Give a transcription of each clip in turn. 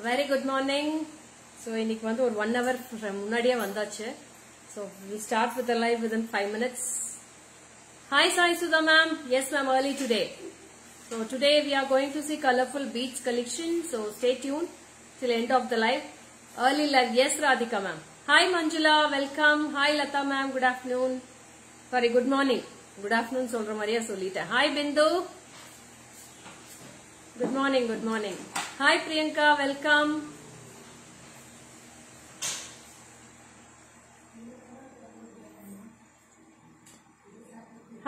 Very good morning. So இன்னைக்கு வந்து ஒரு 1 hour முன்னாடியே வந்தாச்சு. So we start with the live within 5 minutes. Hi Sai Sudha ma'am. Yes ma'am, early today. So today we are going to see colorful beads collection. So stay tuned till end of the live. Early live. Yes Radhika ma'am. Hi Manjula, welcome. Hi Lata ma'am, good afternoon. Sorry, good morning. Good afternoon சொல்ற மாதிரியே சொல்லிட்டேன். Hi Bindu. Good morning, good morning. Hi Priyanka, welcome.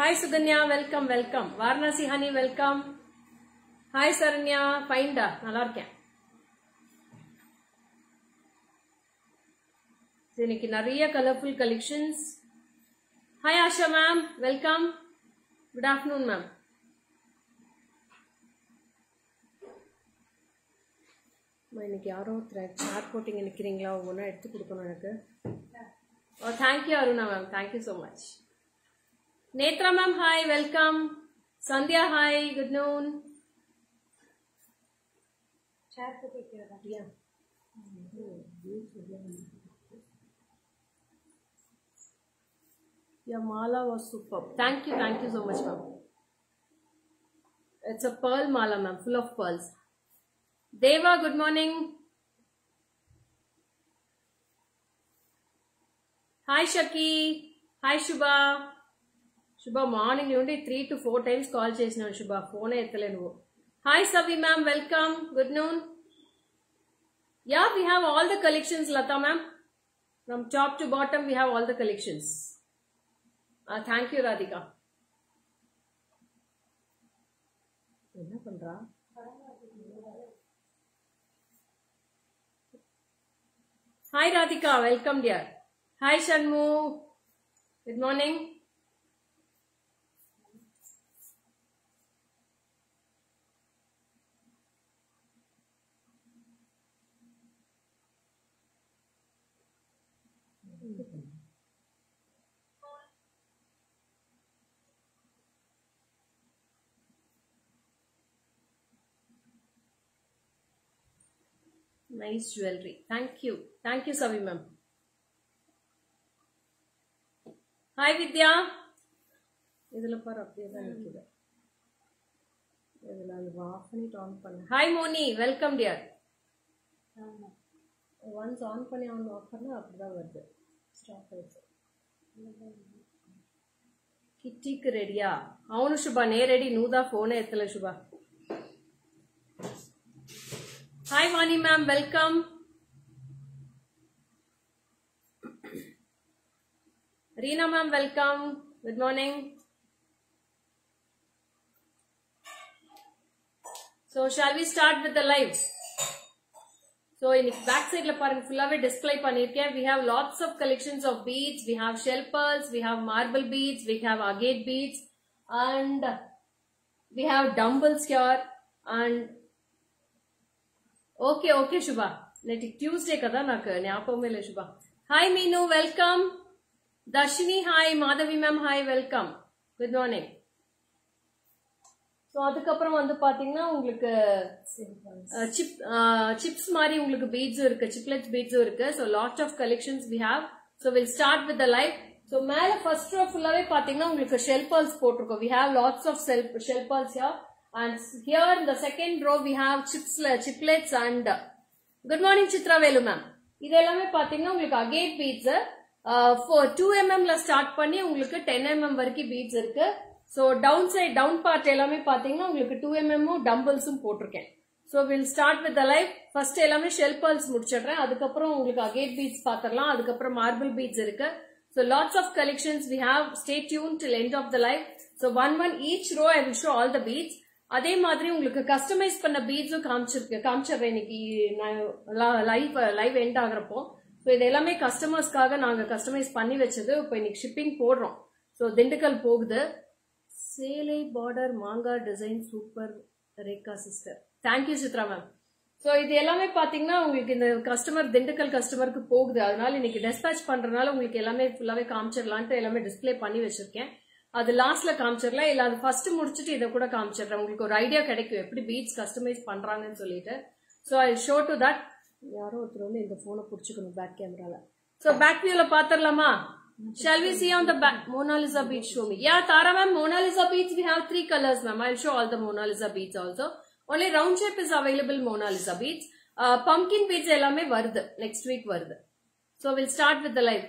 Hi Suganya, welcome, welcome. Varanasi Honey, welcome. Hi Saranya, fine da, நல்லா இருக்கேன். இன்னைக்கு நிறைய colorful collections. Hi Asha ma'am, welcome. Good afternoon ma'am. இன்னைக்கு யாரோ chat போட்டிங்க நிக்கிறீங்களா ஒவ்வொன்றா எடுத்து கொடுக்கணும் எனக்கு. Oh thank you Aruna ma'am, thank you so much. Netra ma'am hi, welcome. Sandhya hi, good noon. Your mala was superb. Thank you so much ma'am. It's a pearl mala ma'am, full of pearls. Deva, good morning. Hi Shaki. Hi Shubha. Shubha morning only 3 to 4 times call chesina Shubha. Phone ettale nu. Hi Savi ma'am, welcome. Good noon. Yeah, we have all the collections Lata ma'am. From top to bottom we have all the collections. Thank you Radhika. Enna pandra? Hi Radhika, welcome dear. Hi Shanmu, good morning. Nice jewelry. Thank you Savi ma'am. Hi Vidya. idhula par apdiye da nikkudu. idhula and off panni on pannu. Hi Moni, welcome dear. Once on panni on off panna apdi varudhu. Stop aichu. Kitty ku ready ya? Avunu Shubha ne ready, nu da phone ettala Shubha. Hi Vani ma'am, welcome. Reena ma'am, welcome. Good morning. So shall we start with the live? So in back side la paranga full ave display pannirken. We have lots of collections of beads. We have shell pearls, we have marble beads, we have agate beads, and we have dumbbells here. And okay Shubha. Let it Tuesday kada naku nyapagame illa Shubha. Hi Meenu, welcome. Darshini hi, Madhavi ma'am hi, welcome. Good morning. So adukapram vandu pathina ungalku chips mari ungalku beads irukku, chiplets beads irukku. So lot of collections we have. So we'll start with the live. So mele first row full ave pathina ungalku shell pearls poturukom. We have lots of shell pearls here. And here in the second row we have chiplets and good morning Chitra Velu ma'am. Idu ellame pathina ungalku agate beads for 2 mm la start panni ungalku 10 mm variki beads irukku. So down part ellame pathina ungalku 2 mm dumbbells potiruken. So we'll start with the live. First ellame shell pearls mudichadren, adukapram ungalku agate beads paathalam, adukapram marble beads irukku. So lots of collections we have. Stay tuned till end of the live. So one each row I will show all the beads. அதே மாதிரி உங்களுக்கு customise பண்ண பீட்ஸும் காமிச்சிடுறேன் இன்னைக்கு live end ஆகுறப்போ. So so இது எல்லாமே கஸ்டமர்ஸ்க்காக நாங்க customise பண்ணி வச்சது. இப்போ இன்னைக்கு ஷிப்பிங் போடுறோம். ஸோ திண்டுக்கல் போகுது. சேலை பார்டர் மாங்கா design super Rekha sister. Thank you Chitra ma'am. So இது எல்லாமே பாத்தீங்கன்னா உங்களுக்கு இந்த கஸ்டமர் திண்டுக்கல் கஸ்டமருக்கு போகுது. அதனால இன்னைக்கு டெஸ்பேச் பண்றதுனால உங்களுக்கு எல்லாமே ஃபுல்லாவே காமிச்சிடலான்ட்டு எல்லாமே டிஸ்பிளே பண்ணி வச்சிருக்கேன். அது லாஸ்ட்ல காமிச்சிடலாம், இல்ல அது ஃபர்ஸ்ட் முடிச்சுட்டு இதை கூட காமிச்சிடுறேன். உங்களுக்கு ஒரு ஐடியா கிடைக்கும் எப்படி பீட்ஸ் கஸ்டமைஸ் பண்றாங்கன்னு சொல்லிட்டு. So I show to that. யாரோ ஒருத்தர் வந்து இந்த போனை பிடிச்சிக்கணும் பேக் கேமரால. ஸோ பேக் வியூல பாத்திரலாமா? Shall we see on the back? Mona Lisa beads, show me. Yeah, Tara ma'am, Mona Lisa beads we have 3 colors ma'am. I'll show all the Mona Lisa beads also. Only round shape is available Mona Lisa beads. Pumpkin beads ellame varudhu. Next week varudhu. So we'll start with the live.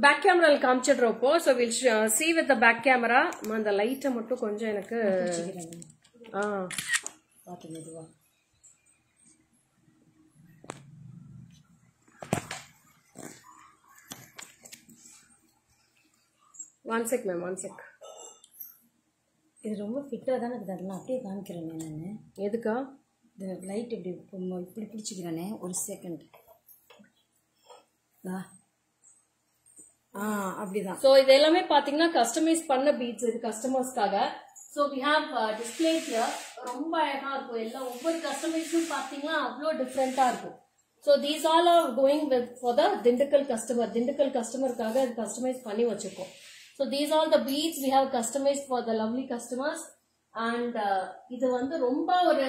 Back camera will kaamichidropo. So we'll see with the back camera. And the light mattum konjam enakku paathu meduva. One sec ma'am, one sec. இது ரொம்ப ஃபிட்டா தான இருக்குது. அதெல்லாம் அப்படியே காமிக்கிறேனே நான். எதுக்கா? இந்த லைட் இப்படி பிடிச்சிக்கிறேனே. ஒரு செகண்ட். அப்படிதான். ஸோ இது எல்லாமே பாத்தீங்கன்னா கஸ்டமைஸ் பண்ண பீட்ஸ் இது கஸ்டமர்ஸ்க்காக. So we have display here. ரொம்ப அழகா இருக்கும். எல்லாம் ஒவ்வொரு கஸ்டமைஸும் பாத்தீங்கன்னா அவ்வளோ டிஃப்ரெண்டா இருக்கும். So these all are going with for the Dindigul customer. Dindigul கஸ்டமருக்காக இது கஸ்டமைஸ் பண்ணி வச்சிருக்கோம். So these all the beads we have customized for the lovely customers. And இது வந்து ரொம்ப ஒரு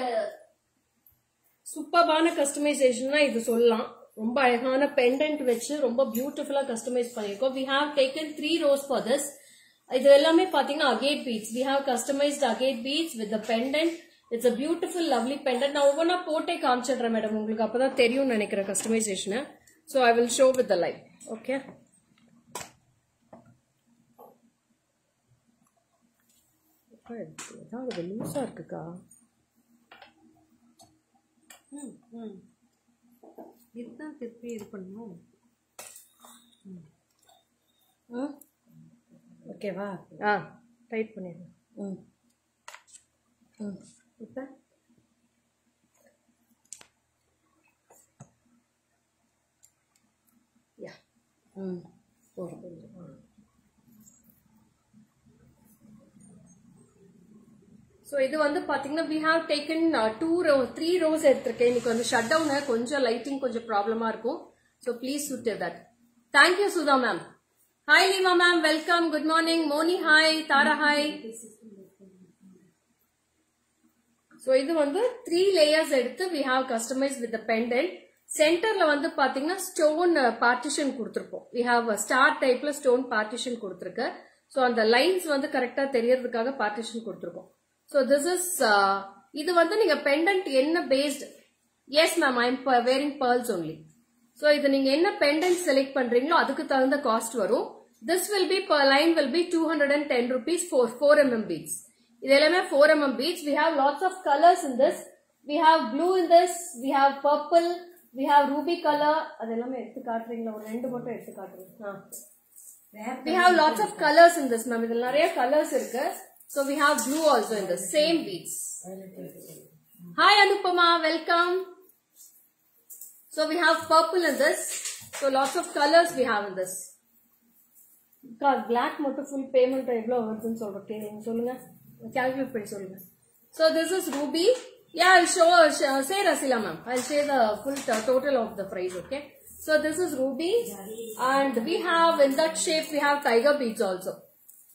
சூப்பர்பான கஸ்டமைசேஷன்னா இது சொல்லலாம். ரொம்ப அழகான பெண்டன்ட் வச்சு ரொம்ப பியூட்டிஃபுல்லா கஸ்டமைஸ் பண்ணிருக்கோம். We have taken 3 rows for this. இது எல்லாமே பாத்தீங்கன்னா agate beads. We have customized agate beads with the pendant. It's a beautiful lovely pendant. நான் ஒவ்வொன்னா போட்டே காமிச்சிடுறேன் மேடம், உங்களுக்கு அப்பதான் தெரியும் நினைக்கிறேன் customisation. So I will show with the light. Okay. ஏதாவது லூஸா இருக்குக்கா? இதுதான் திருப்பி இது பண்ணும். ஓகேவா? டைட் பண்ணிடுறேன். இப்போ போதும். So இது வந்து பாத்தீங்கன்னா we have taken 3 rows எடுத்திருக்கேன். இன்னைக்கு வந்து ஷட் டவுன் கொஞ்சம் லைட்டிங் கொஞ்சம் ப்ராப்ளமா இருக்கும். So please suit that. Thank you Sudha ma'am. Hi Lima ma'am, welcome. Good morning. Moni hi, Tara hi. So இது வந்து 3 layers எடுத்து we have customized with the pendant. சென்டர்ல வந்து பாத்தீங்கன்னா ஸ்டோன் பார்ட்டிஷன் கொடுத்திருப்போம். We have a star typeல stone partition கொடுத்திருக்கு. So அந்த லைன்ஸ் வந்து கரெக்டா தெரியறதுக்காக பார்ட்டிஷன் கொடுத்திருக்கோம். So this is இது வந்து நீங்க pendant என்ன based? Yes ma'am, I am wearing pearls only. So இது நீங்க என்ன pendant select பண்றீங்களோ அதுக்கு தகுந்த காஸ்ட் வரும். This will be per line will be 210 rupees for 4 mm beads. இது எல்லாமே 4 mm beads. We have lots of colors in this. We have blue in this. We have purple. We have ruby color. அது எல்லாமே எடுத்து காட்டுறீங்களா? ஒரு ரெண்டு மட்டும் எடுத்து காட்டுறேன். We have lots of colors in this ma'am. இதுல நிறைய colors இருக்கு. So we have blue also in the same beads. Hi Anupama, welcome. So we have purple in this. So lots of colors we have in this. Black மட்டும் full payment எவ்வளவு வருதுன்னு சொல்றேன். சொல்லுங்க. Calculate பண்ணி சொல்லுங்க. So this is ruby. Yeah, I'll show say Rasila ma'am. I'll say the full total of the price, okay? So this is ruby and we have in that shape we have tiger beads also.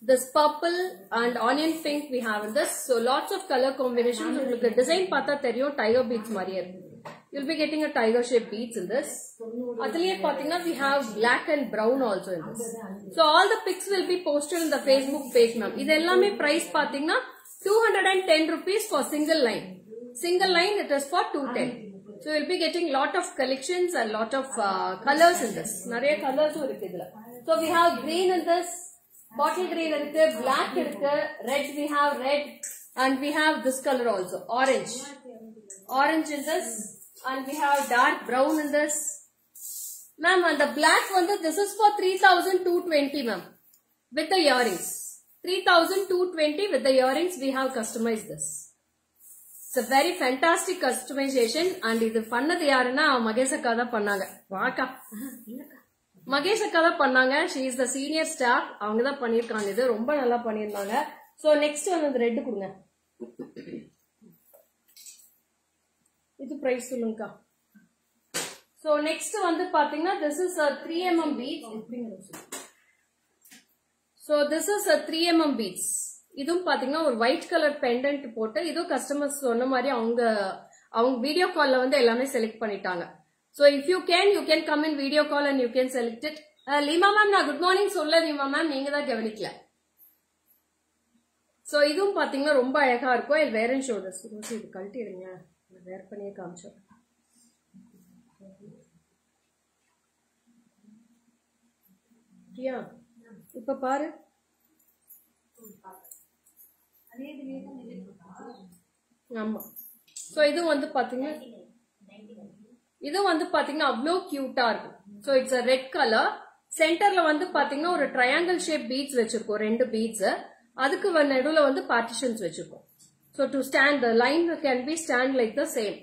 This purple and onion pink we have in this. So lots of color combinations. உங்களுக்கு design பார்த்தா தெரியும் tiger beads மாதிரியே இருக்கு. You'll be getting a tiger shape beads in this. அதுலயே பாத்தீங்கன்னா we have black and brown also in this. So all the pics will be posted in the Facebook page ma'am. இது எல்லாமே price பாத்தீங்கன்னா 210 rupees for single line. Single line it is for 210. So you'll be getting lot of collections and lot of colors in this. நிறைய colors இருக்கு இதுல. So we have green in this. Bottle green irukku, black irukku, red we have red and we have this color also, orange. Orange in this and we have dark brown in this. Ma'am, and the black one, this is for 3,220 ma'am with the earrings. 3,220 with the earrings we have customized this. It's a very fantastic customization and இது பண்ணது யாருன்னா மகேஷ் அக்கா தான் பண்ணாங்க. வாக்கா மகேஷ் அக்கா தான் பண்ணாங்க. she is the senior staff. அவங்க தான் பண்ணிருக்காங்க. இது ரொம்ப நல்லா பண்ணிருந்தாங்க. So next வந்து இந்த ரெட் கொடுங்க. இது பிரைஸ் சொல்லுங்கக்கா. So next வந்து பாத்தீங்கன்னா this is a 3mm beads. So this is a 3mm beads. இதுவும் பாத்தீங்கன்னா ஒரு ஒயிட் கலர் பெண்டன்ட் போட்டு இதுவும் கஸ்டமர்ஸ் சொன்ன மாதிரி அவங்க வீடியோ கால்ல வந்து எல்லாமே செலக்ட் பண்ணிட்டாங்க. So if you can come in video call and you can select it. Lima ma'am நான் good morning சொல்ல Lima ma'am நீங்க தான் கவனிக்கல. So இதுவும் பாத்தீங்கன்னா ரொம்ப அழகா இருக்கும். இது வேற ஷோல்டர்ஸ் இது கழட்டிடுங்க. வேர் பண்ணியே காமிச்சோம். இப்ப பாரு ஆமா. சோ இது வந்து பாத்தீங்கன்னா அவ்வளோ கியூட்டா இருக்கும். So it's a red colour. சென்டர்ல வந்து பாத்தீங்கன்னா ஒரு ட்ரையாங்கிள் ஷேப் பீட்ஸ் வச்சிருக்கோம், 2 பீட்ஸ். அதுக்கு நடுவுல வந்து பார்ட்டிஷன்ஸ் வச்சிருக்கோம். So to stand the line can be stand like the same.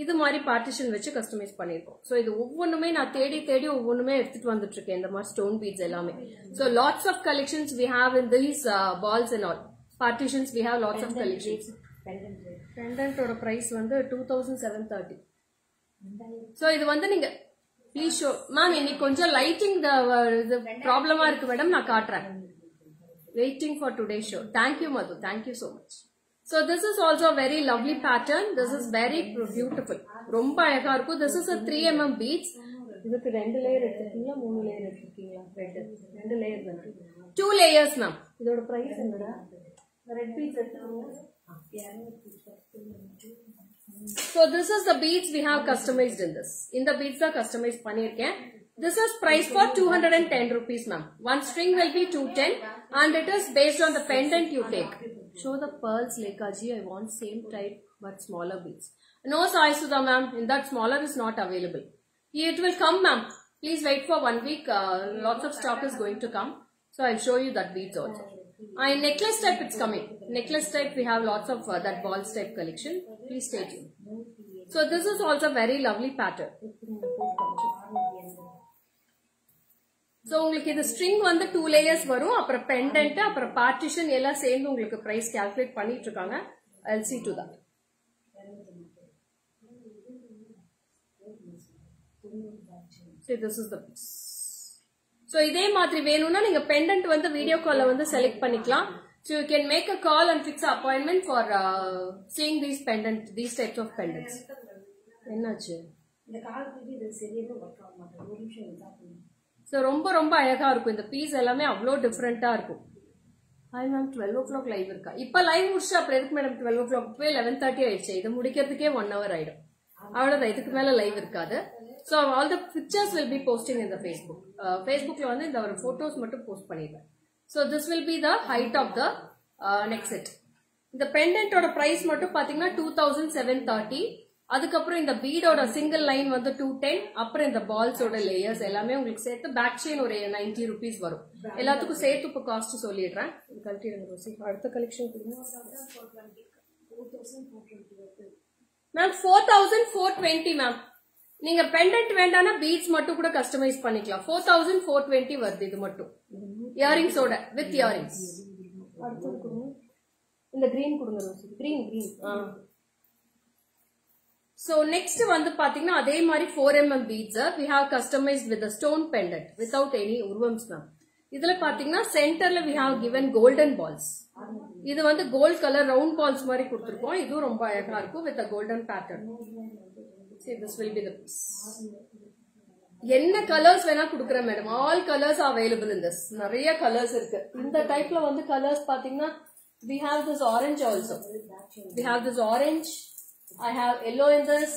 இது மாதிரி பார்ட்டிஷன் வச்சு கஸ்டமைஸ் பண்ணிருக்கோம். சோ இது ஒவ்வொன்றுமே நான் தேடி ஒவ்வொன்றுமே எடுத்துட்டு வந்துட்டு இருக்கேன். இந்த மாதிரி ஸ்டோன் பீட்ஸ் எல்லாமே. So lots of collections we have in these balls and all partitions. We have lots of collections. Pendant ஓட பிரைஸ் வந்து 2730. சோ இது வந்து நீங்க ப்ளீஸ் ஷோ மேம். இன்னைக்கு கொஞ்சம் லைட்டிங் ப்ராப்ளமா இருக்கு மேடம், நான் காட்டுறேன். Waiting for today show. Thank you Madhu, thank you so much. So this is also a very lovely pattern. This is very beautiful. ரொம்ப அழகா இருக்கும். This is a 3mm beads. இதுக்கு 2 லேயர் எடுத்துக்கீங்களா 3 லேயர் எடுத்துக்கீங்களா? 2 லேயர் தான. 2 layers ma'am. இதோட price என்னடா? Red beads எடுத்துக்கோங்க. So this is the beads we have customized in this. In the beads are customized பண்ணிருக்கேன். This is price for 210 rupees ma'am. One string will be 210 and it is based on the pendant you take. Show the pearls Lekaji. I want same type but smaller beads. No Sai Sudha ma'am, in that smaller is not available. It will come ma'am. Please wait for 1 week. Lots of stock is going to come. So I'll show you that beads also. In necklace type it's coming. Necklace type we have lots of that balls type collection. Please stay tuned. So this is also very lovely pattern. So உங்களுக்கு இந்த string வந்து 2 layers வரும். அப்புறம் pendant அப்புறம் partition எல்லாம் சேர்ந்து உங்களுக்கு price calculate பண்ணிட்டு இருக்காங்க. I'll see to that. So this is the piece. So இதே மாதிரி வேணும்னா நீங்க பெண்டன்ட் வந்து வீடியோ கால்ல வந்து செலக்ட் பண்ணிக்கலாம். So you can make a call and fix an appointment for seeing these types of pendants. என்னாச்சு? இந்த கால்குக்கு இது சரியாவே வர்க் ஆக மாட்டேங்குது. ஒரு நிமிஷம் இதாகும். So ரொம்ப அழகா இருக்கும். இந்த பீஸ் எல்லாமே அவ்வளோ டிஃபரெண்டா இருக்கும். ஹாய் மேம் 12 o'clock லைவ் இருக்கா? இப்ப லைவ் முடிச்சு அப்புறம் எதுக்கு மேடம் 12 o'clock? போய் 11:30 ஆயிடுச்சு. இது முடிக்கிறதுக்கே 1 hour ஆயிடும். அவ்வளவுதான், இதுக்கு மேல லைவ் இருக்காது. So all the pictures will be posting in the Facebook. Facebookல வந்து இந்த ஒரு போட்டோஸ் மட்டும் போஸ்ட் பண்ணிடுவேன். So this will be the height of the neck set. இந்த பெண்டன்ட்டோட பிரைஸ் மட்டும் பாத்தீங்கன்னா 2730. அதுக்கப்புறம் இந்த பீடோட சிங்கிள் லைன் வந்து 210. அப்புறம் இந்த பால்ஸோட லேயர்ஸ் எல்லாமே உங்களுக்கு சேர்த்து பேக் செயின் ஒரு 90 rupees வரும். எல்லாத்துக்கும் சேர்த்து இப்ப காஸ்ட் சொல்லிடுறேன். அடுத்த கலெக்ஷன் மேம் 4420 மேம். நீங்க பெண்டன்ட் வேண்டாம்னா பீட்ஸ் மட்டும் கூட கஸ்டமைஸ் பண்ணிக்கலாம். 4420 வருது இது மட்டும். இயரிங்ஸோட வித் இயரிங்ஸ். அடுத்து கொடுங்க. இந்த கிரீன் கொடுங்க ரோசி. கிரீன். So next வந்து பாத்தீங்கன்னா அதே மாதிரி 4mm beads we have customized with a stone pendant without any urvams ma'am. இதுல பாத்தீங்கன்னா சென்டர்ல we have given golden balls. இது வந்து கோல்ட் கலர் ரவுண்ட் பால்ஸ் மாதிரி கொடுத்திருக்கோம். இதுவும் ரொம்ப அழகா இருக்கும் with a golden pattern. See this will be the piece. என்ன கலர்ஸ் வேணா குடுக்குறேன் madam. All colours are available in this. நிறைய கலர்ஸ் இருக்கு. இந்த டைப்ல வந்து கலர்ஸ் பாத்தீங்கன்னா we have this orange also. We have this orange. I have yellow in this.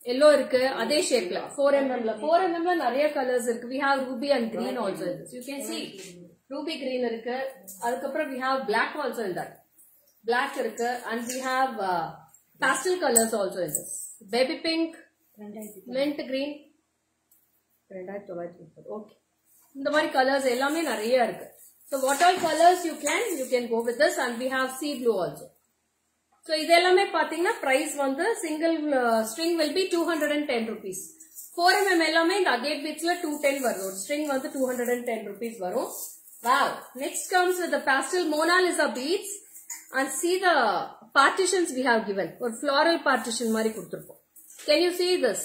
Yellow இருக்கு அதே ஷேப்ல 4mm ல நிறைய கலர்ஸ் இருக்கு. We have ruby and green also in this. You can see ruby green இருக்கு. அதுக்கப்புறம் we have black also in that. Black இருக்கு and we have pastel colors also in this. Baby pink, mint green. 2930. Okay. இந்த மாதிரி colours எல்லாமே நிறைய இருக்கு. So what all colors you can go with this and we have sea blue also. So இதெல்லாமே பாத்தீங்கன்னா price வந்து single string will be 210 rupees. 4mm எல்லாமே இந்த agate beads ல 210 வரும். String வந்து 210 rupees வரும். Wow. Next comes with the pastel Mona Lisa beads and see the partitions we have given. ஒரு floral partition மாதிரி கொடுத்திருக்கோம். Can you see this?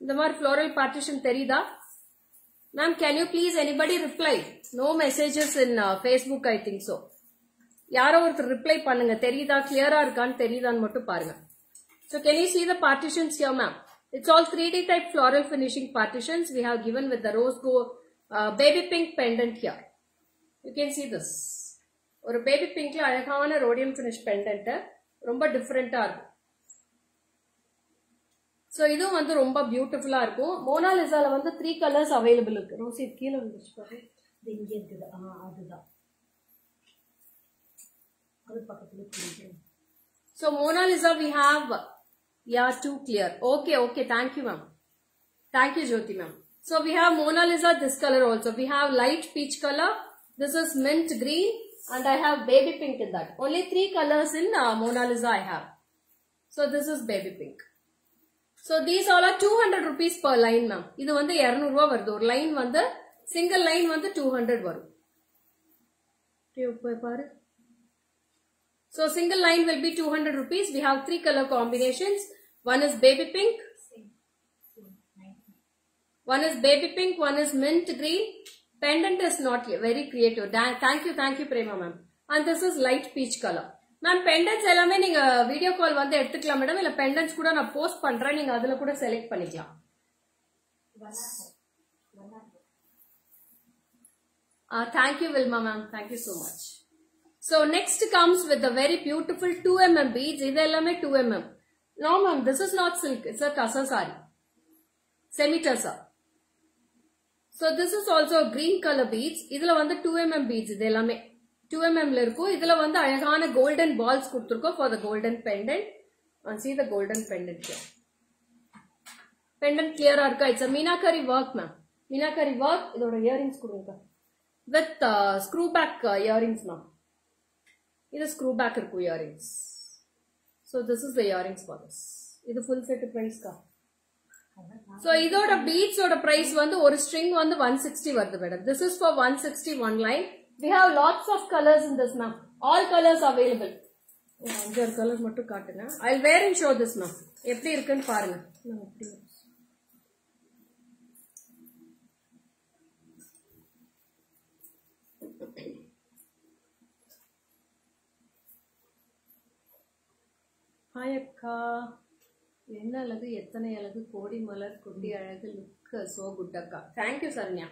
இந்த மாதிரி floral partition தெரியுதா? Ma'am, can you please anybody reply? No messages in Facebook, I think so. யாரோ ஒருத்தர் reply பண்ணுங்க. தெரியுதா? கிளியரா இருக்கான்னு தெரியுதான்னு மட்டும் பாருங்க. So can you see the partitions here, ma'am? It's all 3D type floral finishing partitions we have given with the rose gold baby pink pendant here. You can see this. ஒரு baby pinkல அழகான rhodium finish pendant ரொம்ப டிஃபரெண்டா இருக்கும். So இதுவும் வந்து ரொம்ப பியூட்டிஃபுல்லா இருக்கும். மோனாலிசால வந்து 3 கலர்ஸ் அவைலபிள் இருக்கு. ரோசி கீழ வந்துச்சு பாரு. இது இங்க இருக்குது. அதுதான். அது பக்கத்துல இருக்கு. So Mona Lisa we have too clear. Okay, thank you ma'am. Thank you Jyoti ma'am. So we have Mona Lisa this color also. We have light peach color. This is mint green and I have baby pink in that. Only 3 colors in Mona Lisa I have. So this is baby pink. So these all are 200 rupees per line ma'am. இது வந்து 200 ரூபாய் வருது. ஒரு line வந்து single line வந்து 200 வரும். பாரு. So single line will be 200 rupees. We have 3 color combinations. One is baby pink. One is baby pink. One is mint green. Pendant is not very creative. Thank you Prema ma'am. And this is light peach color. Ma'am, pendants எல்லாமே நீங்க video call வந்து எடுத்துக்கலாம் madam. இல்ல pendants கூட நான் post பண்றேன். நீங்க அதுல கூட செலக்ட் பண்ணிக்கலாம். Thank you Vilma ma'am. Thank you so much. So next comes with the very beautiful 2mm beads. இது எல்லாமே 2mm. No ma'am, this is not silk. It's a tassa saree. Semi tassa. So this is also green color beads. இதுல வந்து 2mm beads இது எல்லாமே 2mm ல இருக்கும். இதுல வந்து அழகான golden balls கொடுத்திருக்கோம் for the golden pendant. And see the golden pendant here. Pendant clear இருக்கா? It's a Meenakari work ma'am. Meenakari work. இதோட earrings கொடுங்க. With screw back earrings ma'am. இது screw back இருக்கும் earrings. So this is the earrings for this. இது full set price கா. So இதோட beads ஓட price வந்து ஒரு string வந்து 160 வருது madam. This is for 160 one line. We have lots of colors in this ma'am. All colors available. அஞ்சு colour மட்டும் காட்டுங்க. I'll wear and show this ma'am. எப்படி இருக்குன்னு பாருங்க. ஹாய் அக்கா. என்ன அழகு, எத்தனை அழகு, கோடி மலர், கொடி அழகு, லுக் சோ குட் அக்கா. தேங்க்யூ சரண்யா.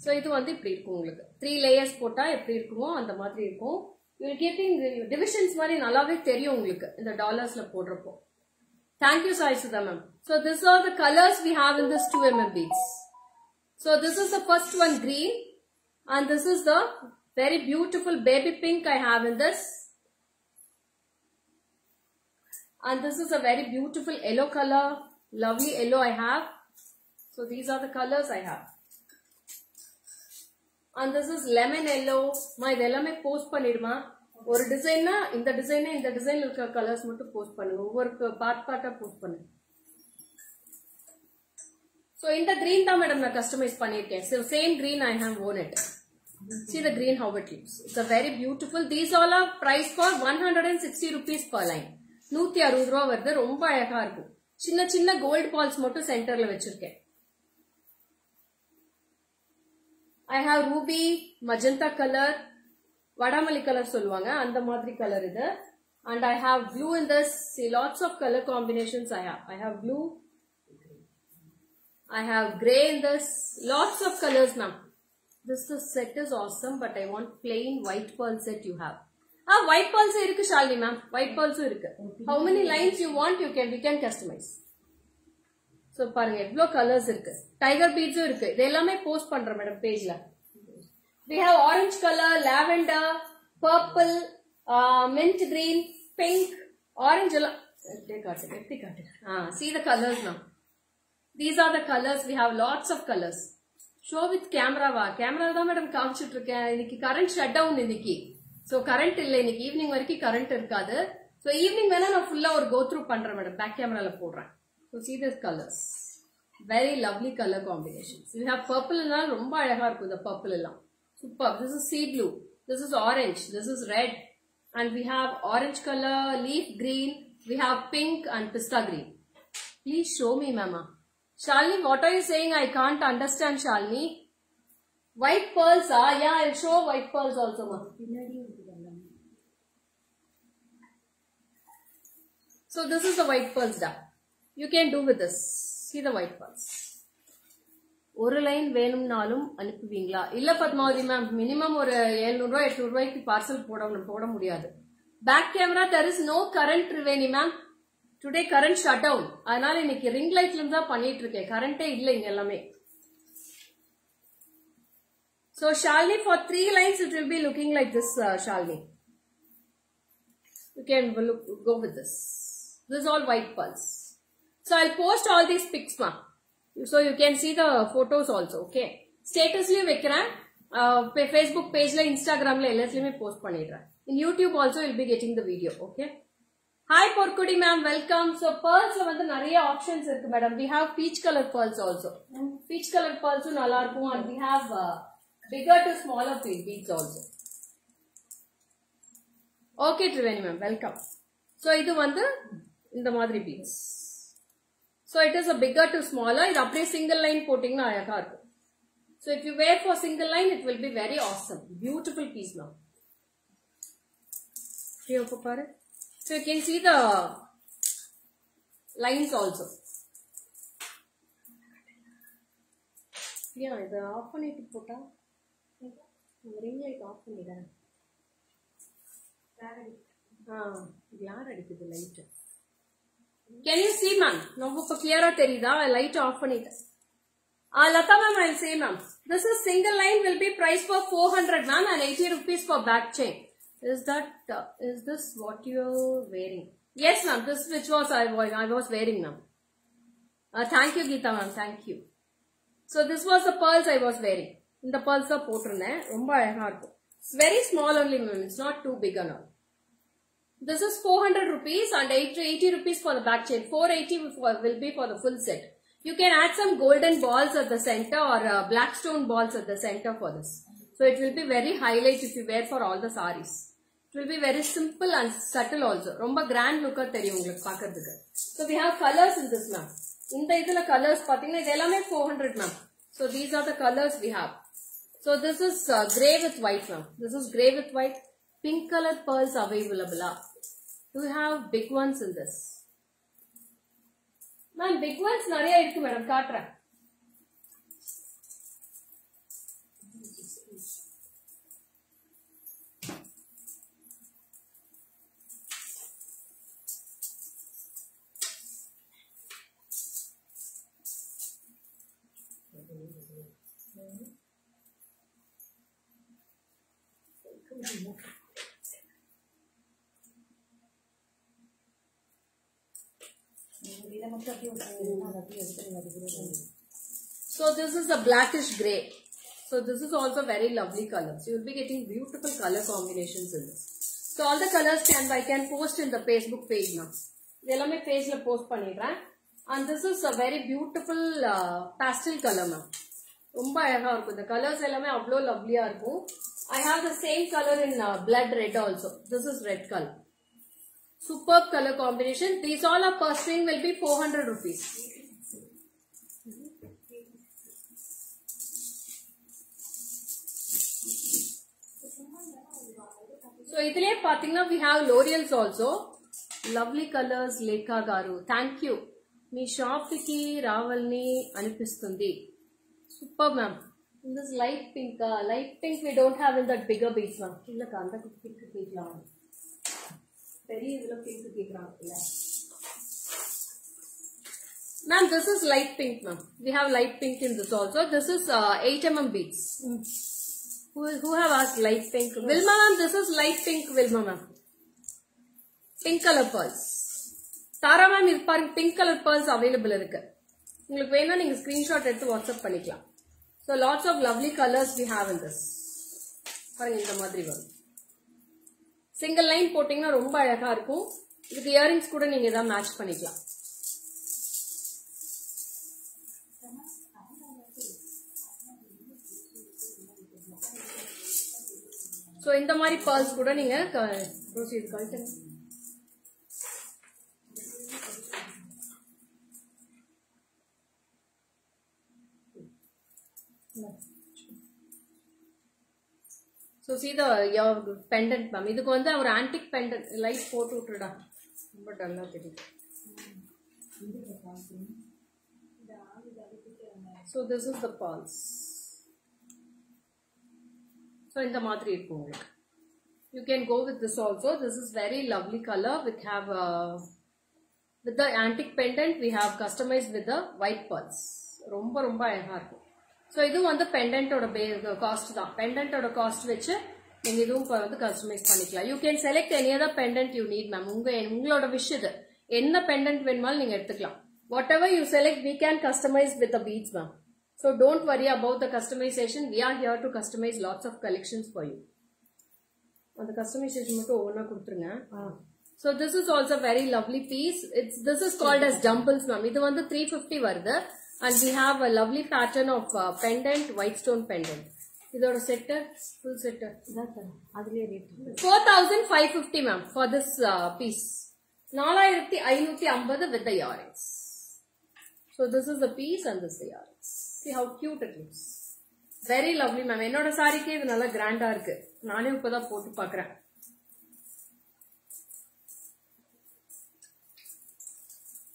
ஸோ இது வந்து இப்படி இருக்கும். உங்களுக்கு 3 லேயர்ஸ் போட்டா எப்படி இருக்குமோ அந்த மாதிரி இருக்கும். யூ கெட்டிங் டிவிஷன்ஸ் மாதிரி நல்லாவே தெரியும் உங்களுக்கு இந்த டாலர்ஸ்ல போடுறப்போ. Thank you Sai Sudha ma'am. So this are the colours we have in this 2mm beads. So this is the first one green and this is the very beautiful baby pink I have in this. And this is a very beautiful yellow color, lovely yellow I have. So these are the colors I have. And this is lemon yellow. Ma idellame post panniduma. Or design na inda design irukka colors mattu post pannunga. Over part post pannu. So in the green da madam na customize pannirken. So same green I have worn it. See the green how it looks. It's a very beautiful. These all are priced for 160 rupees per line. 160 ரூபாய் வருது. ரொம்ப அழகா இருக்கும். சின்ன சின்ன gold balls மட்டும் சென்டர்ல வச்சிருக்கேன். I have ruby, magenta color, vadamali color சொல்லுவாங்க. அந்த மாதிரி கலர் இது. And I have blue in this. See lots of color combinations I have. I have blue. I have grey in this. Lots of colors ma'am. This set is awesome but I want plain white pearl set you have. White pearls irukku Shalini ma'am. White pearls irukku. How many lines you want we can customize. So பாருங்க எவ்வளோ colours இருக்கு. Tiger பீட்ஸும் இருக்கு. இது எல்லாமே post பண்றேன் madam பேஜ்ல. We have orange color, lavender, purple, mint green, pink, orange எல்லாம் எப்படி காட்டுங்க. See the colors now. These are the colors. We have lots of colors. Show with camera வா. கேமரா தான் மேடம் காமிச்சிட்டு இருக்கேன். இன்னைக்கு கரண்ட் ஷட் டவுன் இன்னைக்கு. So current இல்லை இன்னைக்கு ஈவினிங் வரைக்கும் கரண்ட் இருக்காது. So evening வேணா நான் ஃபுல்லா ஒரு go through பண்றேன் மேடம், பேக் கேமரால போடுறேன். So see this colors, very lovely color combinations. We have purple னா ரொம்ப அழகா இருக்கும் இந்த purple எல்லாம். Superb. This is sea blue, this is orange, this is red, and we have orange color, leaf green, we have pink and pista green. Please show me, mama. Shalini, what are you saying? I can't understand, Shalini. White pearls, yeah, I'll show white pearls also, ma. So this is the white pearls da. You can do with this. See the white pearls. ஒரு line வேணும்னாலும் அனுப்புவீங்களா? இல்ல Padmavathi ma'am, minimum ஒரு 700 800 ரூபாய்க்கு parcel போட முடியாது. Back camera there is no current, Triveni ma'am. Today current shut down, அதனால இன்னைக்கு ring லைட்ல இருந்து தான் பண்ணிட்டு இருக்கேன். கரண்டே இல்ல இங்க எல்லாமே. So Shalini, for 3 lines it will be looking like this, Shalini. You can go with this. This is all white pearls. So I'll post all these pics, ma. So you can see the photos also, okay? Status liye வைக்கிறேன், Facebook pageல, Instagramல எல்லாத்துலயுமே post பண்ணிடுறேன். In YouTube also you'll be getting the video, okay? Hi Porkudi ma'am, welcome. So pearls வந்து நிறைய options இருக்கு madam. We have peach color pearls also. Peach color pearls நல்லா இருக்கும், and we have bigger to smaller beads also. Okay Triveni ma'am, welcome. So இது வந்து இந்த மாதிரி beads. So it is a bigger to smaller. இது அப்படியே single line போட்டிங்கன்னா அழகா இருக்கும். So if you wear for single line, it will be very awesome. Beautiful piece now. Here பாரு. So you can see the lines also. Yeah, இது of பண்ணிட்டு போட்டா ring light off பண்ணிடுறேன். கிளார் அடிக்குது light. Can you see ma'am? ரொம்ப கிளியரா தெரியுதா? Light off பண்ணிட்டேன். Lata ma'am, I'll say ma'am. This is single line will be priced for 400 ma'am and 80 rupees for back chain. Is this what you're wearing? Yes ma'am, this which was I was wearing ma'am. Thank you Geeta ma'am, thank you. So this was the pearls I was wearing. இந்த pearls தான் போட்டிருந்தேன், ரொம்ப அழகா இருக்கும். It's very small only ma'am, it's not too big enough. This is 400 rupees and 80 rupees for the back chain. 480 will be for the full set. You can add some golden balls at the center or black stone balls at the center for this. So it will be very highlight if you wear for all the sarees. It will be very simple and subtle also. Romba grand look தெரியும் உங்களுக்கு பார்க்கிறதுக்கு. So we have colors in this ma'am. இந்த இதுல colors பாத்தீங்கன்னா இது எல்லாமே 400 ma'am. So these are the colors we have. So this is grey with white ma'am. This is grey with white. Pink color pearls available. Do you have big ones in this? Ma'am, big ones நிறைய இருக்கு madam, காட்டுறேன். So this is a blackish grey. So this is also very lovely color. So you will be getting beautiful color combinations in this. So all the colors I can post in the Facebook page now. Idellame page la post pannidren. And this is a very beautiful pastel color ma'am. Romba alaga irukum. The colors ellame avlo lovely ah irukum. I have the same color in blood red also. This is red color. Superb color combination. These all are per string will be 400 rupees. So idile pathina we have L'Oreals also. Lovely colors Lekha garu. Thank you. Me shop ki Ravalni anipistundi. Superb ma'am. In this light pink we don't have in that bigger beads ma'am. Illa kanda pink bead la. Very pink கேக்குறாங்க. Ma'am, this is light pink ma'am. We have light pink in this also. This is 8 mm beads. Who have asked light pink? Yes. Vilma ma'am, this is light pink Vilma ma'am. Pink color pearls. Tara ma'am, இது பாருங்க pink color pearls available இருக்கு. உங்களுக்கு வேணா நீங்க screenshot எடுத்து WhatsApp பண்ணிக்கலாம். So lots of lovely colors we have in this. பாருங்க இந்த மாதிரி வரும். Single line போட்டிங்கன்னா ரொம்ப அழகா இருக்கும். இதுக்கு இயரிங்ஸ் கூட நீங்க இதான் மேட்ச் பண்ணிக்கலாம். சோ இந்த மாதிரி pearls கூட நீங்க proceed கழட்டுங்க. So see the your pendant ma'am. இதுக்கு வந்து ஒரு antique pendant light போட்டு விட்டுடா. ரொம்ப டல்லா தெரியுது. So this is the pearls. So இந்த மாதிரி இருக்கும் உங்களுக்கு. You can go with this also. This is very lovely color. We have with the antique pendant we have customized with the white pearls. ரொம்ப ரொம்ப அழகா இருக்கும். So இது வந்து pendant ஓட காஸ்ட் தான். pendant ஓட காஸ்ட் வச்சு நீங்க இதுவும் வந்து கஸ்டமைஸ் பண்ணிக்கலாம். You can select any other pendant you need ma'am. உங்களோட விஷ் இது. என்ன pendant வேணுமாலும் நீங்க எடுத்துக்கலாம். Whatever you select we can customize with the beads ma'am. So don't worry about the customization. We are here to customize lots of collections for you. அந்த customization மட்டும் ஒவ்வொண்ணா கொடுத்துருங்க. So this is also very lovely piece. This is called as dumbbells ma'am. இது வந்து 350 வருது. And we have a lovely pattern of pendant, white stone pendant. இதோட set full set அதுலயே rate 4550 ma'am for this piece. 4550 with the earrings. So this is the piece and this is the earrings. See how cute it looks. Very lovely ma'am. என்னோட சாரிக்கே இது நல்லா கிராண்டா இருக்கு. நானே இப்பதான் போட்டு பார்க்கறேன்.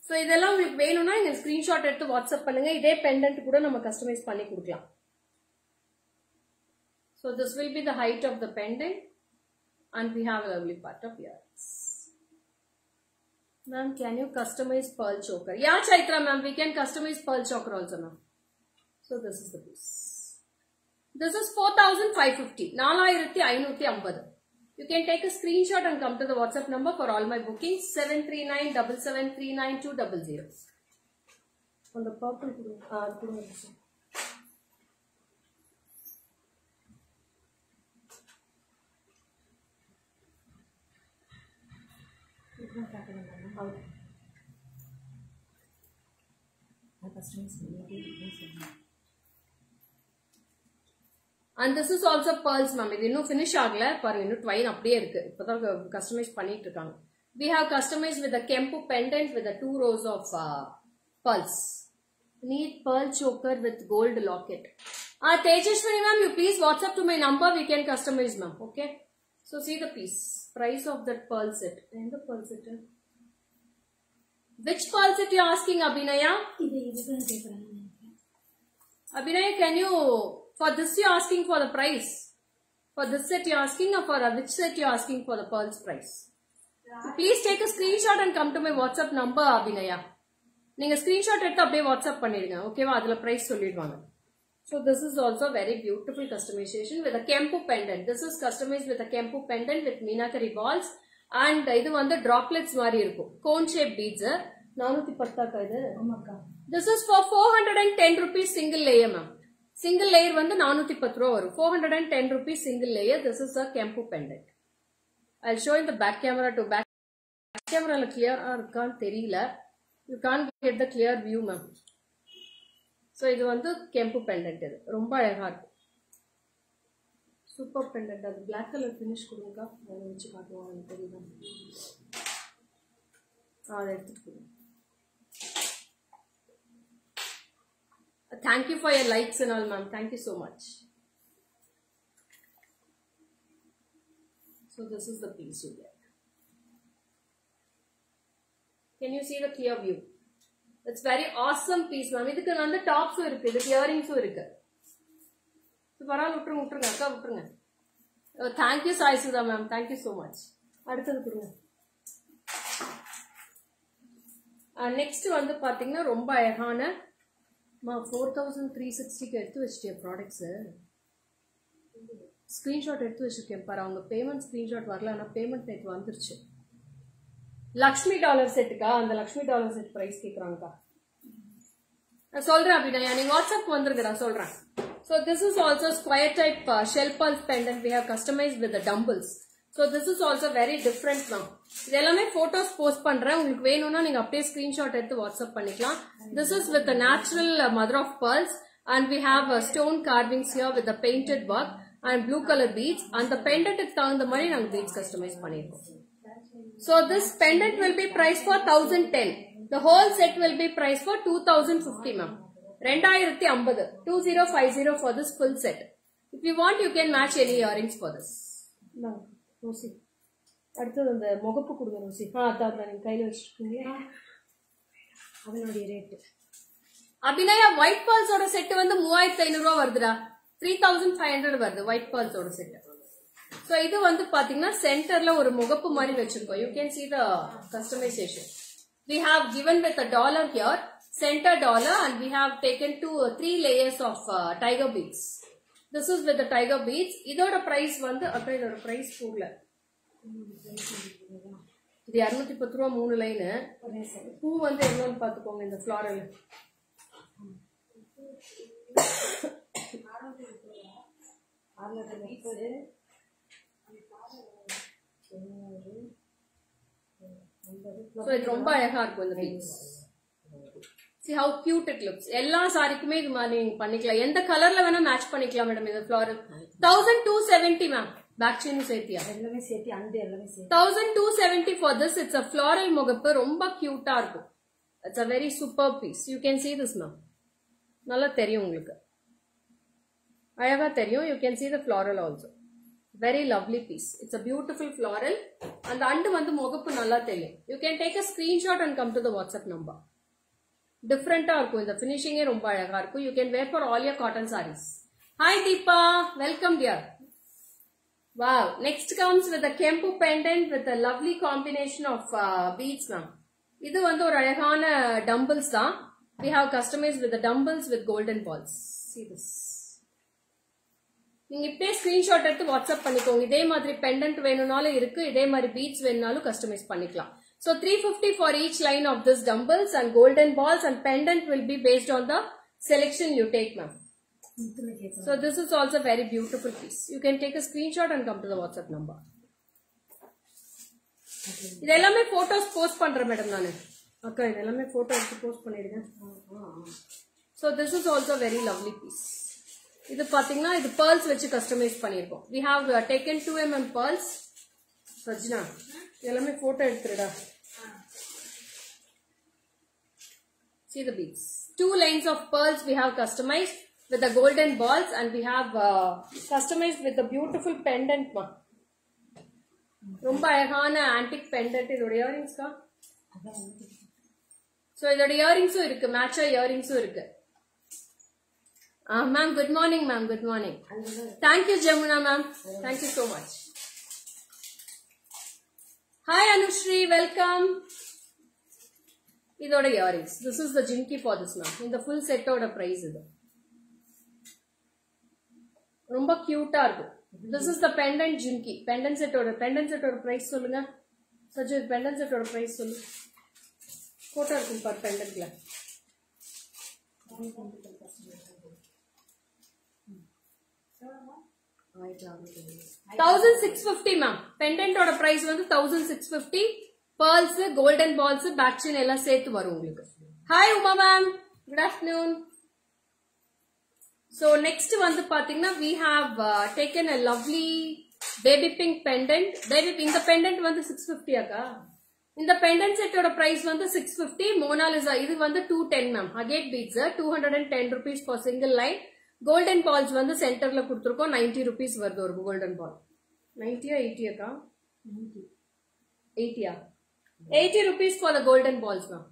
So இதெல்லாம் உங்களுக்கு வேணும்னா நீங்க ஸ்கிரீன்ஷாட் எடுத்து வாட்ஸ்அப் பண்ணுங்க. இதே பெண்டன்ட் கூட நம்ம கஸ்டமைஸ் பண்ணி கொடுக்கலாம். So this will be the height of the pendant and we have a lovely part of earrings. Ma'am, can you customize pearl choker? Yeah, Chaitra ma'am, we can customize pearl choker also ma'am. So this is the piece. This is 4550. 4550. You can take a screenshot and come to the WhatsApp number for all my bookings 73977399200. On the purple and this is also pearls ma'am. இது இன்னும் finish ஆகல பாருங்க. இன்னும் twine அப்படியே இருக்கு. இப்பதான் customise பண்ணிட்டு இருக்காங்க. We have customized with a kempu pendant with the 2 rows of pearls. Need pearl choker with gold locket. Tejashwari ma'am, you please WhatsApp to my number. We can customize ma'am. Okay. So see the piece. Price of that pearl set. And the pearl set. Which pearl set you are asking, Abhinaya? Abhinaya, can you... For this you are asking for the price. For this set you are asking, or for which set you are asking for the pearls price? So please take a screenshot and come to my WhatsApp number, Abhinaya. நீங்க screenshot எடுத்து அப்படியே WhatsApp பண்ணிடுங்க. ஓகேவா? அதுல price சொல்லிடுவாங்க. So this is also very beautiful customization with a kempu pendant. This is customized with a kempu pendant with meenakari balls and இது வந்து droplets மாதிரி இருக்கும். Cone shape beads. 410 இது. ஆமாக்கா. This is for 410 rupees single layer ma'am. Single layer வந்து 410 ரூபாய் வரும். 410 rupees single layer. This is a kempu pendant. I'll show in the back camera to back camera la clear irukkaan theriyala. You can't get the clear view ma'am. So இது வந்து kempu pendant இது. ரொம்ப அழகா இருக்கு. Super pendant. அது black color finish கொடுங்கக்கா. அதை வச்சு காட்டுவாங்க தெரியுதா? அதை எடுத்துட்டு Thank you for your likes and all ma'am. Thank you so much. So this is the piece you get. Can you see the clear view? It's very awesome piece ma'am. இதுக்கு வந்து டாப்ஸும் இருக்கு. இதுக்கு இயரிங்ஸும் இருக்கு. பரவாயில்ல விட்டுருங்க அக்கா விட்டுருங்க. Thank you Saisudha ma'am. Thank you so much. அடுத்தது கொடுங்க. நெக்ஸ்ட் வந்து பாத்தீங்கன்னா ரொம்ப அழகான 4360 எடுத்து வச்சிட்டேன் ப்ராடக்ட்ஸ். ஸ்கிரீன்ஷாட் எடுத்து வச்சிருக்கேன் பாரு. அவங்க பேமெண்ட் ஸ்கிரீன்ஷாட் வரல, ஆனா பேமெண்ட் நேற்று வந்துருச்சு. லக்ஷ்மி டாலர் செட்டுக்கா? அந்த லக்ஷ்மி டாலர் செட் பிரைஸ் கேக்குறாங்கக்கா. நான் சொல்றேன் அப்படின்னா நீங்க வாட்ஸ்அப் வந்துருங்க, நான் சொல்றேன். So this is also square type shell pulse pendant we have customized with the dumbbells. So this is also very different now. இது எல்லாமே photos post பண்றேன். உங்களுக்கு வேணும்னா நீங்க அப்படியே screenshot எடுத்து WhatsApp பண்ணிக்கலாம். This is with the natural mother of pearls and we have stone carvings here with the painted work and blue color beads and the pendant க்கு தகுந்த மாதிரி நாங்க beads customize பண்ணிருக்கோம். So this pendant will be priced for 1010. The whole set will be priced for 2050 ma'am. 2050 2050 for this full set. If you want you can match any earrings for this. No. ரோசி அடுத்தது அந்த முகப்பு கொடுங்க Rousey. அதான் நீங்க கையில வச்சிருக்கீங்க. அதனுடைய ரேட் அபிநயா ஒயிட் பேர்ல்ஸோட செட் வந்து 3500 ரூபாய் வருதுடா. 3500 வருது ஒயிட் பேர்ல்ஸோட செட். சோ இது வந்து பாத்தீங்கன்னா சென்டர்ல ஒரு முகப்பு மாதிரி வச்சிருக்கோம். You can see the customization. We have given with a dollar here, center dollar, and we have taken 3 layers of tiger beads. This is with the tiger beads. இதோட price வந்து அப்புறம் இதோட price போடல. இது 210 ரூபாய் 3 லைன். பூ வந்து என்னன்னு பாத்துக்கோங்க இந்த floral. So இது ரொம்ப அழகா இருக்கும் இந்த beads. See how cute it looks. எல்லா சாரிக்குமே இது மாதிரி பண்ணிக்கலாம். எந்த கலர்ல வேணா மேட்ச் பண்ணிக்கலாம் மேடம். இது floral 1270 மேம். பேக் செயின் சேர்த்தியா எல்லாமே சேர்த்தி அந்த எல்லாமே சேர்த்தி 1270 for this. It's a floral முகப்பு. ரொம்ப கியூட்டா இருக்கும். It's a very superb piece. You can see this now. நல்லா தெரியும் உங்களுக்கு. அழகா தெரியும். You can see the floral also. Very lovely piece. It's a beautiful floral. அந்த அண்டு வந்து முகப்பு நல்லா தெரியும். You can take a screenshot and come to the WhatsApp number. டிஃப்ரெண்டா இருக்கும். இந்த ஃபினிஷிங்கே ரொம்ப அழகா இருக்கும். You can wear for all your cotton sarees. Hi Deepa, welcome dear. Wow, next comes with a kempu pendant with a lovely combination of beads now. இது வந்து ஒரு அழகான dumbbells தான். We have customized with the dumbbells with golden balls. See this. நீங்க இப்பே screenshot எடுத்து WhatsApp பண்ணிக்கோங்க. இதே மாதிரி pendant வேணும்னாலும் இருக்கு. இதே மாதிரி beads வேணும்னாலும் கஸ்டமைஸ் பண்ணிக்கலாம். So 350 for each line of this dumbbells and golden balls and pendant will be based on the selection you take ma'am. So this is also very beautiful piece. You can take a screenshot and come to the WhatsApp number. இது எல்லாமே photos post பண்றேன் madam நானு. அக்கா இது எல்லாமே photo எடுத்து post பண்ணிடுங்க. So this is also very lovely piece. இது பாத்தீங்கன்னா இது pearls வச்சு கஸ்டமைஸ் பண்ணிருக்கோம். We have taken 2 mm pearls. Sajna எல்லாமே photo எடுத்துடா. See the beads. 2 lines of pearls we have customized with the golden balls and we have customized with the beautiful pendant ma. ரொம்ப அழகான antique pendant. இதோட earrings கா. So இதோட earrings இருக்கு. matcha earrings இருக்கு. Ma'am, good morning ma'am. Good morning. Thank you Jamuna ma'am. Thank you so much. Hi Anushri, welcome. இதோட earrings. This is the jimki for this now. இந்த full set ஓட price இது. ரொம்ப கியூட்டா இருக்கும். This is the pendant jimki. Pendant set ஓட price சொல்லுங்க. Saju pendant set ஓட price சொல்லு. போட்டோ இருக்கும் பார் pendantல. 1650 ma'am. Pendant ஓட price வந்து 1650. Pearls, golden balls, back chain எல்லாம் சேர்த்து வரும் உங்களுக்கு. Hi Uma ma'am. Good afternoon. So next வந்து பாத்தீங்கன்னா we have taken a lovely baby pink pendant. இந்த pendant வந்து 650 ஆக்கா. இந்த pendant set ஓட price வந்து 650. Monalisa இது வந்து 210 ma'am. Agate beads 210 rupees for single line. Golden balls வந்து சென்டர்ல கொடுத்திருக்கோம். 90 rupees வருது ஒரு golden ball. 90 80 ஆக்கா? 80 80 rupees for the golden balls now.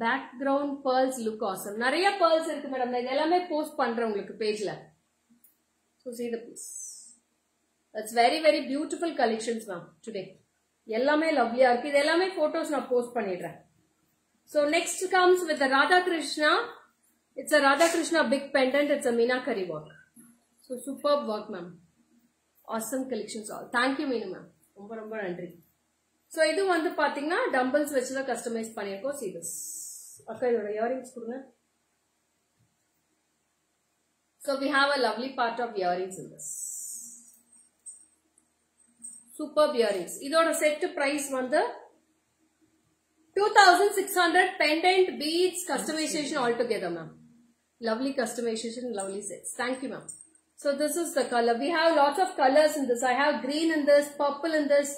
Background pearls look awesome. நிறைய pearls இருக்கு மேடம். நான் எல்லாமே போஸ்ட் பண்றேன் உங்களுக்கு பேஜ்ல. So see the piece. That's very very beautiful collections ma'am today. எல்லாமே லவ்லியா இருக்கு. இது எல்லாமே photos நான் போஸ்ட் பண்ணிடுறேன். So next comes with the Radha Krishna. It's a Radha Krishna big pendant. It's a Meenakari work. So superb work ma'am. Awesome collections all. Thank you Meenu ma'am. ரொம்ப ரொம்ப நன்றி. So இது வந்து பாத்தீங்கன்னா dumbbells வச்சு தான் customise பண்ணிருக்கோம். See this. அக்கா இதோட earrings கொடுங்க. So we have a lovely part of earrings in this. Superb earrings. இதோட set price வந்து 2600 pendant beads customization altogether, ma'am. Lovely customization, lovely sets. Thank you, ma'am. So this is the color. We have lots of colors in this. I have green in this, purple in this.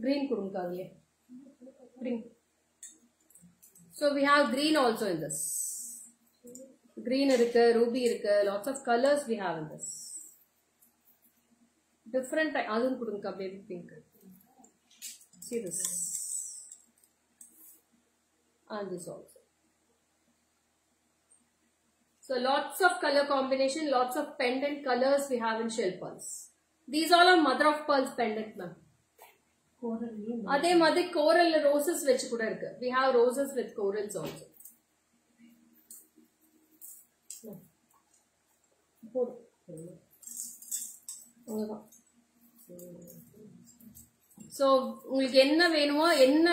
Green kurunkaviye. Green. So we have green also in this. Green irukku, ruby irukku, lots of colors we have in this. Different type. Adun kurunka baby pink. See this. And this also. So lots of color combination, lots of pendant colors we have in shell pearls. These all are mother of pearls pendant, ma'am. Adhe madhi coral roses vechu kuda irukku. We have roses with corals also. So உங்களுக்கு என்ன வேணுமோ என்ன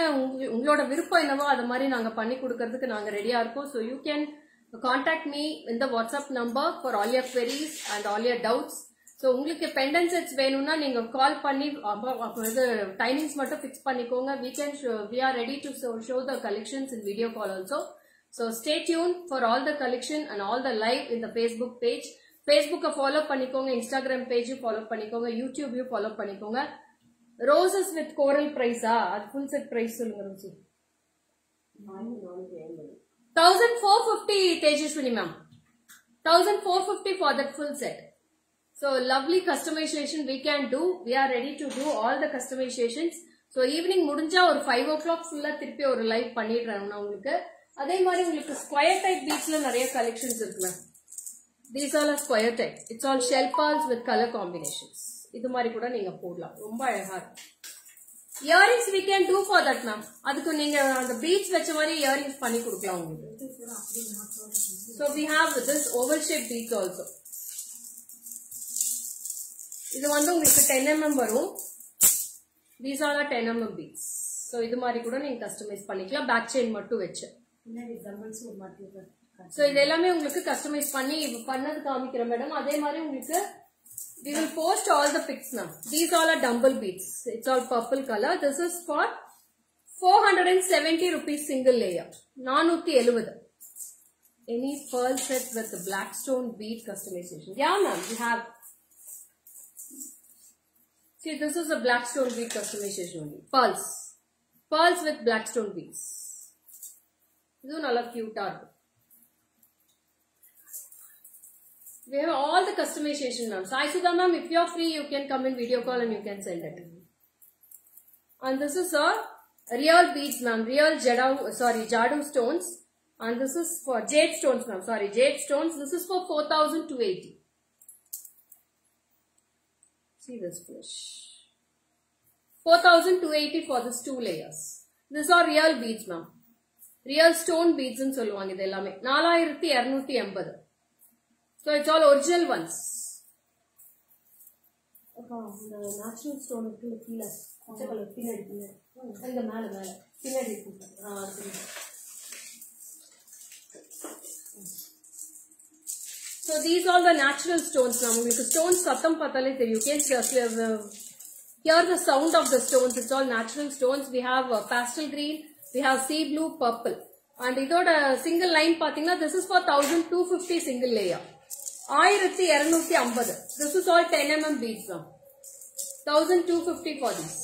உங்களோட விருப்பம் என்னவோ அத மாதிரி நாங்க பண்ணி கொடுக்கிறதுக்கு நாங்க ரெடியா இருக்கோம். So you can contact me in the WhatsApp number for all your queries and all your doubts. So உங்களுக்கு pendant sets வேணும்னா நீங்க கால் பண்ணி டைமிங்ஸ் மட்டும் ஃபிக்ஸ் பண்ணிக்கோங்க. We are ready to show the collections in video call also. So stay tuned for all the collection and all the live in the Facebook page. Facebook follow பண்ணிக்கோங்க, Instagram page follow பண்ணிக்கோங்க, YouTube follow பண்ணிக்கோங்க. Roses with coral price அது full set price சொல்லுங்க Rousey. 1450 Tejaswini ma'am. 1450 for that full set. So lovely customization we can do. We are ready to do all the customizations. So evening முடிஞ்சா ஒரு 5 o'clock full திருப்பி ஒரு live பண்ணிடுறேன் நான் உங்களுக்கு. அதே மாதிரி உங்களுக்கு square type beadsல நிறைய collections இருக்கு ma'am. These all are square type. It's all shell pearls with color combinations. இது மாதிரி கூட நீங்க போடலாம். ரொம்ப அழகா இருக்கு. Earrings we can do for that ma'am. அதுக்கு நீங்க அந்த beads வெச்ச மாதிரி earrings பண்ணி கொடுக்கலாம் உங்களுக்கு. So we have this oval shape beads also. இது வந்து உங்களுக்கு 10 mm வரும். These are 10 mm beads. So இது மாதிரி கூட நீங்க கஸ்டமைஸ் பண்ணிக்கலாம் பேக் செயின் மட்டும் வெச்சு. So இது எல்லாமே உங்களுக்கு கஸ்டமைஸ் பண்ணி பண்ணது காமிக்கிறேன் மேடம். அதே மாதிரி உங்களுக்கு we will post all the pics now. These all are dumbbell beads. It's all purple color. This is for 470 rupees single layer. 470. Any pearl set with the black stone bead customization. Yeah ma'am, we have. See, this is a black stone bead customization only. Pearls. Pearls with black stone beads. This is nalla cute art. We have all the customization ma'am. So Aishudha ma'am, if you are free, you can come in video call and you can send it. And this is a real beads ma'am. Real Jadu stones. And this is for jade stones ma'am. Sorry, jade stones. This is for 4,280. See this finish. 4,280 for this 2 layers. These are real beads ma'am. Real stone beads in solluvaanga idu ellame 4280. So it's all original ones. The natural stone is kila acha color pinadi inga mala pinadi So these are the natural stones now. Ungalku stones satham pathale theriyum. You can hear the sound of the stones. It's all natural stones. We have pastel green, we have sea blue, purple. And idoda single line pathina this is for 1,250 single layer. 1250. This is all 10 mm beads now. 1,250 for this.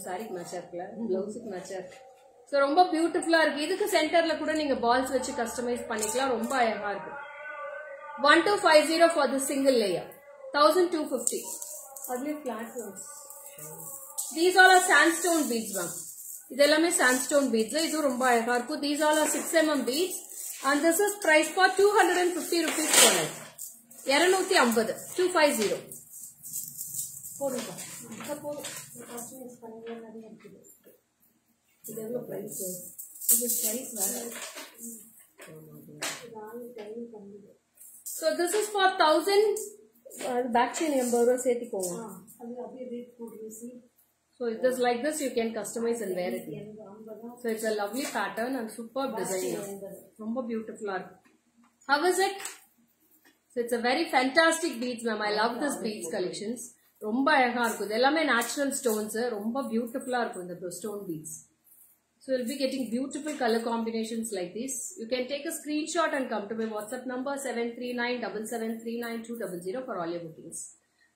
Saree match ஆகல, blouse match ஆகல. So ரொம்ப பியூட்டிஃபுல்லா இருக்கு. இதுக்கு சென்டர்ல கூட நீங்க balls வச்சு கஸ்டமைஸ் பண்ணிக்கலாம். ரொம்ப அழகா இருக்கு. 1250 for this single layer. 1,250. அதுலயே flat ones. These all are sandstone beads ma'am. இதெல்லாமே sandstone beads. இது ரொம்ப அழகா இருக்கு. These all are 6 mm beads. And this is price for 250 rupees per night. 250. 250. போடுங்க. கஸ்டமைஸ் பண்ணவே நிறைய இருக்குது. இது எவ்வளவு பிரைஸ்? இது பிரைஸ் வேற. So this is for 1,000. Back chain 80 ரூபாய் சேர்த்துக்கோங்க. அது அப்படியே ரேட் போடுவீங்க. So it is like this, you can customize and wear it. So it's a lovely pattern and superb design. Romba beautiful art. How is it? So it's a very fantastic beads ma'am. I love this beads collections. ரொம்ப அழகா இருக்கும். இது எல்லாமே natural stones. ரொம்ப பியூட்டிஃபுல்லா இருக்கும் இந்த stone beads. So you'll be getting beautiful color combinations like this. You can take a screenshot and come to my WhatsApp number 73977399200 for all your bookings.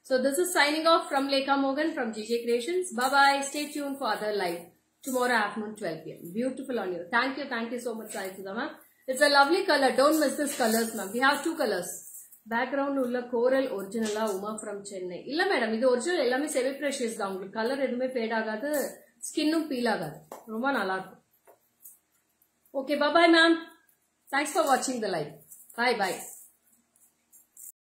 So this is signing off from Lekha Mogan from GJ Creations. Bye bye. Stay tuned for other live tomorrow afternoon 12 p.m. Beautiful on you. Thank you so much, Sai Sudha ma'am. It's a lovely color. Don't miss this colors, ma'am. We have 2 colors. Background ulla coral original Uma from Chennai. Illa madam, idu original ellame semi precious da. Ungalku color edume fade agadu, skin peel agadu. Romba nalla irukum. Okay, bye bye ma'am. Thanks for watching the live. Bye bye.